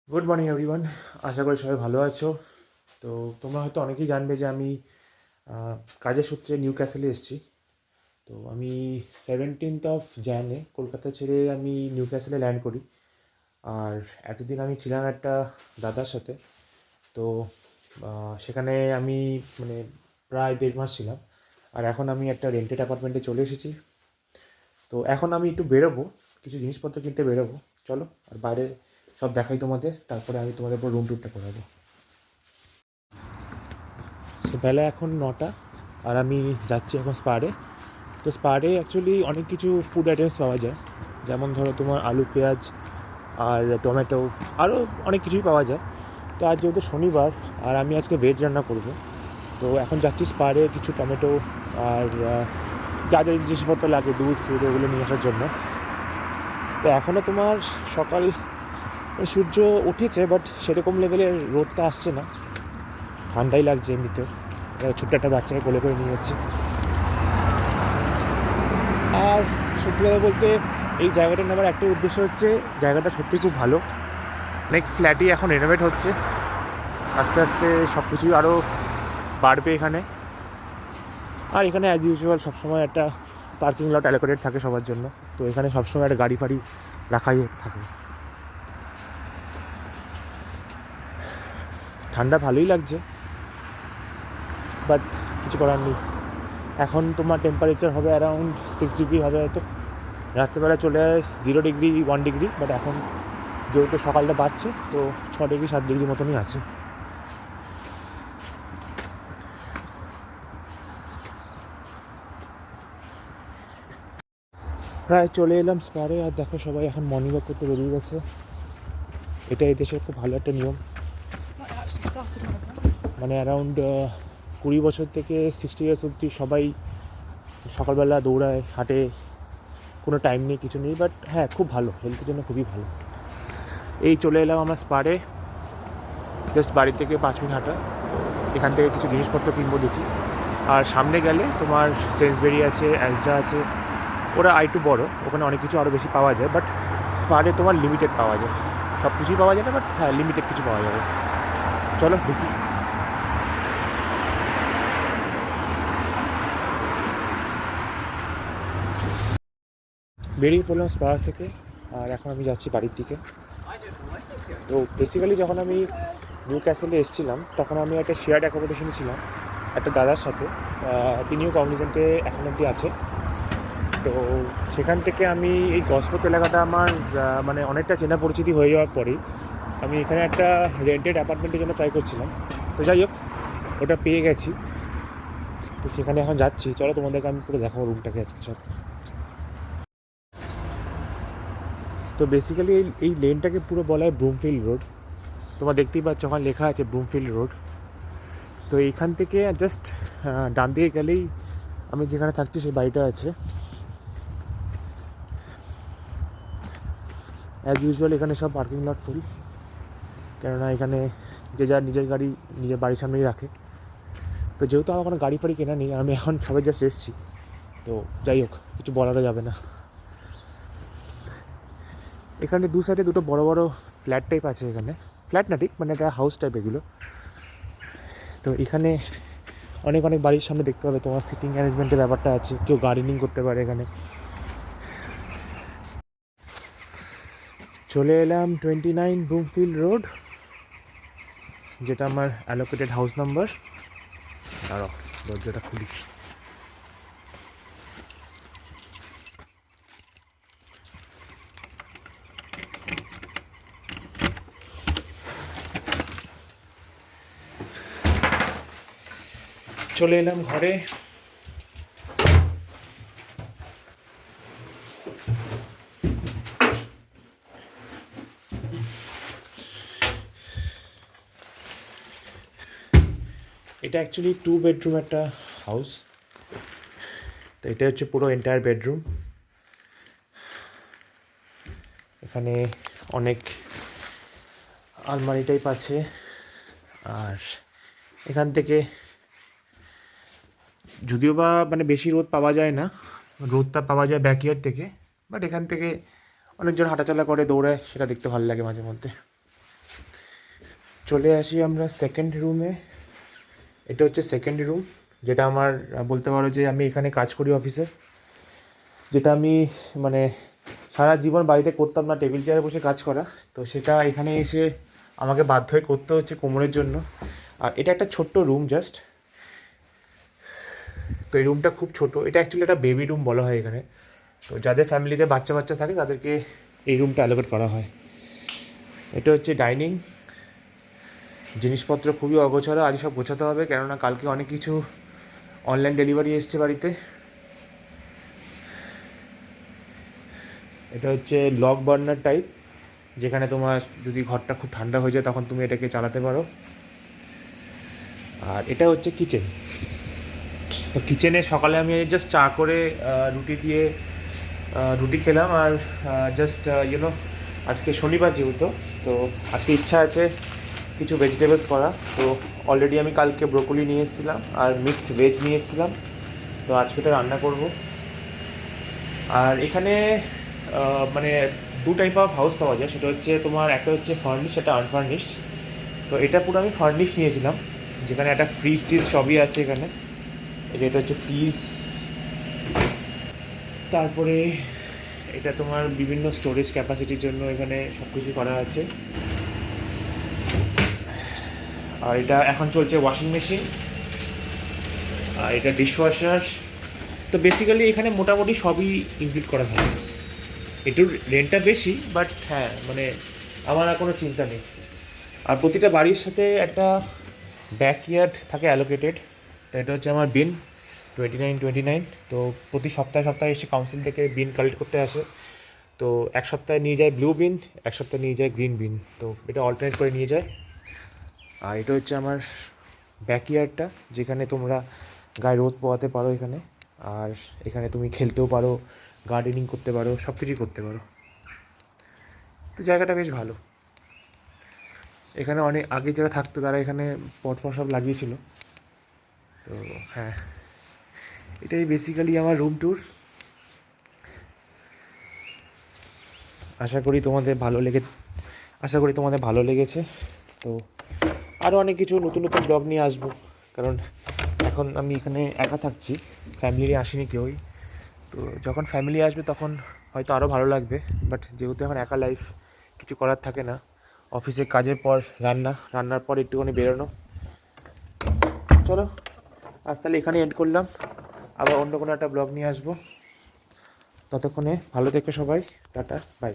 Good morning everyone, আশা করি সবাই ভালো আছো। তো তোমরা হয়তো অনেকেই জানবে যে আমি কাজের সূত্রে নিউ ক্যাসেলে এসেছি। তো আমি 17 জানুয়ারি কলকাতা ছেড়ে আমি নিউ ক্যাসেলে ল্যান্ড করি। আর এতদিন আমি ছিলাম একটা দাদার সাথে। তো সেখানে আমি মানে প্রায় 1.5 মাস ছিলাম। আর এখন আমি একটা রেন্টেড অ্যাপার্টমেন্টে চলে এসেছি। তো এখন আমি একটু বেরোবো, কিছু জিনিসপত্র কিনতে বেরোবো। চলো আর বাইরে সব দেখাই তোমাদের, তারপরে আমি তোমাদের পুরো রুম ট্যুরটা করাবো। তো বেলা এখন 9টা, আর আমি যাচ্ছি এখন স্পারে। তো স্পারে অ্যাকচুয়ালি অনেক কিছু ফুড আইটেমস পাওয়া যায়, যেমন ধরো তোমার আলু পেঁয়াজ আর টমেটো, আরও অনেক কিছুই পাওয়া যায়। তো আজ যেহেতু শনিবার আর আমি আজকে ভেজ রান্না করব, তো এখন যাচ্ছি স্পারে কিছু টমেটো আর যা যা জিনিসপত্র লাগে, দুধ ফুড, ওগুলো নিয়ে আসার জন্য। তো এখনও তোমার সকাল, সূর্য উঠেছে বাট সেরকম লেভেলের রোদটা আসছে না, ঠান্ডাই লাগছে এমনিতেও। ছোট্ট একটা বাচ্চাকে কোলে করে নিয়ে যাচ্ছি। আর সত্যি কথা বলতে এই জায়গাটা নেওয়ার একটাই উদ্দেশ্য হচ্ছে, জায়গাটা সত্যি খুব ভালো। অনেক ফ্ল্যাটই এখন রেনোভেট হচ্ছে, আস্তে আস্তে সব কিছুই আরও বাড়বে এখানে। আর এখানে অ্যাজ ইউজুয়াল সবসময় একটা পার্কিং লট অ্যালোকেটেড থাকে সবার জন্য। তো এখানে সবসময় একটা গাড়ি ফাড়ি রাখাই থাকে। ঠান্ডা ভালোই লাগছে, বাট কিছু করার নেই। এখন তোমার টেম্পারেচার হবে অ্যারাউন্ড 6 ডিগ্রি হবে হয়তো। রাত্রেবেলা চলে যায় 0 ডিগ্রি 1 ডিগ্রি, বাট এখন যেহেতু সকালটা বাড়ছে তো 6 ডিগ্রি 7 ডিগ্রি মতনই আছে। প্রায় চলে এলাম স্পারে, আর দেখো সবাই এখন মর্নিং ওয়াক করতে বেরিয়ে গেছে। এটা এই দেশের খুব ভালো একটা নিয়ম। মানে অ্যারাউন্ড 20 বছর থেকে 60 ইয়ার্স অবধি সবাই সকালবেলা দৌড়ায়, হাঁটে, কোনো টাইম নেই, কিছু নেই। বাট হ্যাঁ, খুব ভালো, হেলথের জন্য খুবই ভালো। এই চলে এলাম আমরা স্পারে, জাস্ট বাড়ি থেকে 5 মিনিট হাঁটা। এখান থেকে কিছু জিনিসপত্র কিনবো দেখি। আর সামনে গেলে তোমার সেন্সবেরি আছে, অ্যাজডা আছে, ওরা একটু বড়ো, ওখানে অনেক কিছু আরও বেশি পাওয়া যায়। বাট স্পারে তোমার লিমিটেড পাওয়া যায়, সব কিছুই পাওয়া যায় না, বাট হ্যাঁ লিমিটেড কিছু পাওয়া যাবে। চলো দেখি। বেরিয়ে পড়লাম স্পার থেকে, আর এখন আমি যাচ্ছি বাড়ির দিকে। তো বেসিক্যালি যখন আমি নিউ ক্যাসেলে এসেছিলাম তখন আমি একটা শেয়ার্ড অ্যাকোমোডেশনে ছিলাম একটা দাদার সাথে। তিনিও কগনিজেন্টে এখন অবধি আছে। তো সেখান থেকে আমি এই গসপত এলাকাটা আমার মানে অনেকটা চেনা পরিচিতি হয়ে যাওয়ার পরেই আমি এখানে একটা রেন্টেড অ্যাপার্টমেন্টের জন্য ট্রাই করছিলাম। তো যাই হোক, ওটা পেয়ে গেছি। তো সেখানে এখন যাচ্ছি, চলো তোমাদেরকে আমি পুরো দেখাবো রুমটাকে আজকে সব। তো বেসিক্যালি এই লেনটাকে পুরো বলা হয় ব্রুমফিল্ড রোড। তোমরা দেখতেই পাচ্ছ ওখানে লেখা আছে ব্রুমফিল্ড রোড। তো এইখান থেকে জাস্ট ডান দিকে গেলেই আমি যেখানে থাকছি সেই বাড়িটা আছে। অ্যাজ ইউজুয়াল এখানে সব পার্কিং লট ফুল, কেননা এখানে যে যার নিজের গাড়ি নিজের বাড়ির সামনেই রাখে। তো যেহেতু আমার কোনো গাড়ি ফাড়ি কেনা নেই, আমি এখন সবাই জাস্ট এসেছি, তো যাই হোক কিছু বলাটা যাবে না। এখানে দু সাইডে দুটো বড় বড় ফ্ল্যাট টাইপ আছে, এখানে ফ্ল্যাট না ঠিক, মানে একটা হাউস টাইপ এগুলো। তো এখানে অনেক অনেক বাড়ির সামনে দেখতে পাবে তোমার সিটিং অ্যারেঞ্জমেন্টের ব্যাপারটা আছে, কেউ গার্ডেনিং করতে পারে এখানে। চলে এলাম 29 ব্রুমফিল্ড রোড, যেটা আমার অ্যালোকেটেড হাউস নাম্বার। আর দরজাটা খুলি। চলে এলাম ঘরে। এটা অ্যাকচুয়ালি 2 বেডরুম একটা হাউস। তো এটা হচ্ছে পুরো এন্টায়ার বেডরুম। এখানে অনেক আলমারি টাইপ আছে। আর এখান থেকে যদিও বা মানে বেশি রোদ পাওয়া যায় না, রোদটা পাওয়া যায় ব্যাকইয়ার্ড থেকে, বাট এখান থেকে অনেকজন হাঁটাচলা করে, দৌড়ায়, সেটা দেখতে ভালো লাগে মাঝে মধ্যে। চলে আসি আমরা সেকেন্ড রুমে। এটা হচ্ছে সেকেন্ড রুম, যেটা আমার বলতে পারো যে আমি এখানে কাজ করি অফিসে, যেটা আমি মানে সারা জীবন বাড়িতে করতাম না, টেবিল চেয়ারে বসে কাজ করা। তো সেটা এখানে এসে আমাকে বাধ্য হয়ে করতে হচ্ছে কোমরের জন্য। আর এটা একটা ছোট্ট রুম জাস্ট। তো এই রুমটা খুব ছোট, এটা অ্যাকচুয়ালি একটা বেবি রুম বলা হয় এখানে। তো যাদের ফ্যামিলিতে বাচ্চা বাচ্চা থাকে তাদেরকে এই রুমটা অ্যালোকেট করা হয়। এটা হচ্ছে ডাইনিং। জিনিসপত্র খুবই অগোছালো, আজ সব গোছাতে হবে, কেননা কালকে অনেক কিছু অনলাইন ডেলিভারি এসছে বাড়িতে। এটা হচ্ছে লগ বার্নার টাইপ, যেখানে তোমার যদি ঘরটা খুব ঠান্ডা হয়ে যায় তখন তুমি এটাকে চালাতে পারো। আর এটা হচ্ছে কিচেন। তো কিচেনে সকালে আমি জাস্ট চা করে রুটি দিয়ে রুটি খেলাম। আর জাস্ট ইউনো আজকে শনিবার যেহেতু, তো আজকে ইচ্ছা আছে কিছু ভেজিটেবলস করা। তো অলরেডি আমি কালকে ব্রোকলি নিয়ে এসেছিলাম আর মিক্সড ভেজ নিয়ে এসেছিলাম, তো আজকে এটা রান্না করব। আর এখানে মানে দু টাইপ অফ হাউস পাওয়া যায়, সেটা হচ্ছে তোমার একটা হচ্ছে ফার্নিশ, একটা আনফার্নিশড। তো এটা পুরো আমি ফার্নিশ নিয়েছিলাম, যেখানে একটা ফ্রিজ টিজ সবই আছে এখানে। এটা হচ্ছে ফ্রিজ, তারপরে এটা তোমার বিভিন্ন স্টোরেজ ক্যাপাসিটির জন্য এখানে সব কিছু করা আছে। আর এটা এখন চলছে ওয়াশিং মেশিন, আর এটা ডিশওয়াশার। তো বেসিক্যালি এখানে মোটামুটি সবই ইনক্লুড করা থাকে। একটু রেন্টটা বেশি, বাট হ্যাঁ মানে আমার আর কোনো চিন্তা নেই। আর প্রতিটা বাড়ির সাথে একটা ব্যাকইয়ার্ড থাকে অ্যালোকেটেড। তো এটা হচ্ছে আমার বিন 2929। তো প্রতি সপ্তাহে সপ্তাহে এসে কাউন্সিল থেকে বিন কালেক্ট করতে আসে। তো এক সপ্তাহে নিয়ে যায় ব্লু বিন, এক সপ্তাহে নিয়ে যায় গ্রিন বিন, তো এটা অল্টারনেট করে নিয়ে যায়। আর এটা হচ্ছে আমার ব্যাকইয়ার্ডটা, যেখানে তোমরা গায়ে রোদ পোয়াতে পারো এখানে। আর এখানে তুমি খেলতেও পারো, গার্ডেনিং করতে পারো, সব কিছুই করতে পারো। তো জায়গাটা বেশ ভালো। এখানে অনেক আগে যারা থাকতো তারা এখানে পট ফট সব লাগিয়েছিল। তো হ্যাঁ, এটাই বেসিক্যালি আমার রুম ট্যুর। আশা করি তোমাদের ভালো লেগেছে। তো আরও অনেক কিছু নতুন নতুন ব্লগ নিয়ে আসবো, কারণ এখন আমি এখানে একা থাকছি, ফ্যামিলি আসেনি কেউই। তো যখন ফ্যামিলি আসবে তখন হয়তো আরও ভালো লাগবে, বাট যেহেতু এখন একা লাইফ, কিছু করার থাকে না। অফিসে কাজের পর রান্নার পর একটুখানি বেরোনো। চলো আজ তাহলে এখানে এন্ড করলাম, আবার অন্য কোনো একটা ব্লগ নিয়ে আসবো। ততক্ষণে ভালো থেকো সবাই, টাটা বাই।